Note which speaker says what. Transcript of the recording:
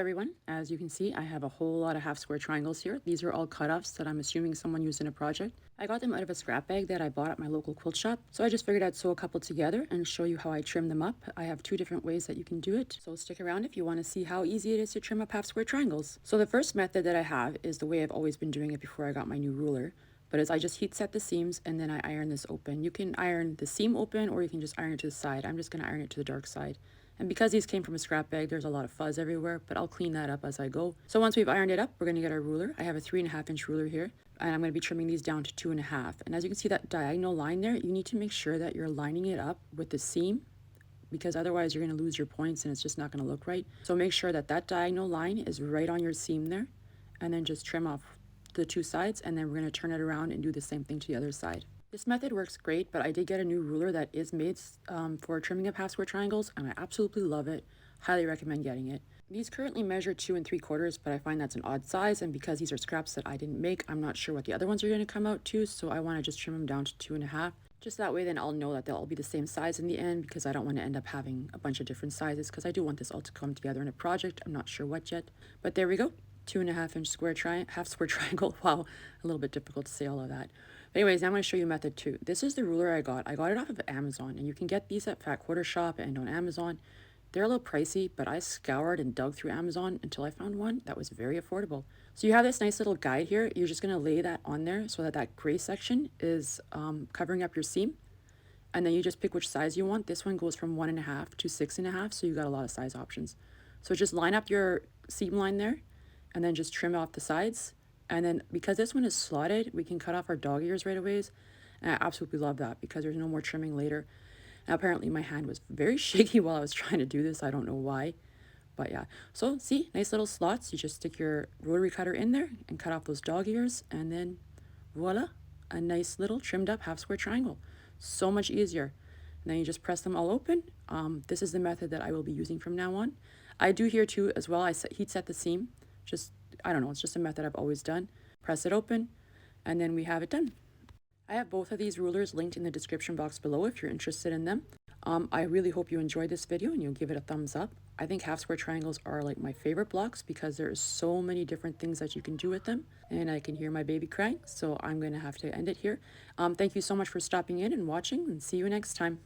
Speaker 1: everyone, as you can see I have a whole lot of half square triangles here. These are all cutoffs that I'm assuming someone used in a project. I got them out of a scrap bag that I bought at my local quilt shop, so I just figured I'd sew a couple together and show you how I trim them up. I have two different ways that you can do it, so stick around if you want to see how easy it is to trim up half square triangles. So the first method that I have is the way I've always been doing it before I got my new ruler, but as I just heat set the seams and then I iron this open. You can iron the seam open or you can just iron it to the side. I'm just going to iron it to the dark side. And because these came from a scrap bag, there's a lot of fuzz everywhere, but I'll clean that up as I go. So once we've ironed it up, we're going to get our ruler. I have a 3.5-inch ruler here, and I'm going to be trimming these down to 2.5. And as you can see that diagonal line there, you need to make sure that you're lining it up with the seam, because otherwise you're going to lose your points and it's just not going to look right. So make sure that that diagonal line is right on your seam there, and then just trim off the two sides, and then we're going to turn it around and do the same thing to the other side. This method works great, but I did get a new ruler that is made for trimming up half square triangles, and I absolutely love it. Highly recommend getting it. These currently measure 2 3/4, but I find that's an odd size, and because these are scraps that I didn't make, I'm not sure what the other ones are going to come out to, so I want to just trim them down to 2.5. Just that way then I'll know that they'll all be the same size in the end, because I don't want to end up having a bunch of different sizes, because I do want this all to come together in a project. I'm not sure what yet, but there we go. 2.5-inch half square triangle. Wow, a little bit difficult to say all of that. But anyways, now I'm going to show you method 2. This is the ruler I got. I got it off of Amazon, and you can get these at Fat Quarter Shop and on Amazon. They're a little pricey, but I scoured and dug through Amazon until I found one that was very affordable. So you have this nice little guide here. You're just going to lay that on there so that that gray section is covering up your seam. And then you just pick which size you want. This one goes from 1.5 to 6.5, so you got a lot of size options. So just line up your seam line there, and then just trim off the sides. And then because this one is slotted, we can cut off our dog ears right away. And I absolutely love that because there's no more trimming later. Now apparently my hand was very shaky while I was trying to do this. I don't know why, but yeah. So see, nice little slots. You just stick your rotary cutter in there and cut off those dog ears, and then voila, a nice little trimmed up half square triangle. So much easier. And then you just press them all open. This is the method that I will be using from now on. I do here too as well. I heat set the seam. Just, I don't know, it's just a method I've always done. Press it open, and then we have it done. I have both of these rulers linked in the description box below if you're interested in them. I really hope you enjoyed this video and you'll give it a thumbs up. I think half square triangles are like my favorite blocks because there is so many different things that you can do with them. And I can hear my baby crying, so I'm going to have to end it here. Thank you so much for stopping in and watching, and see you next time.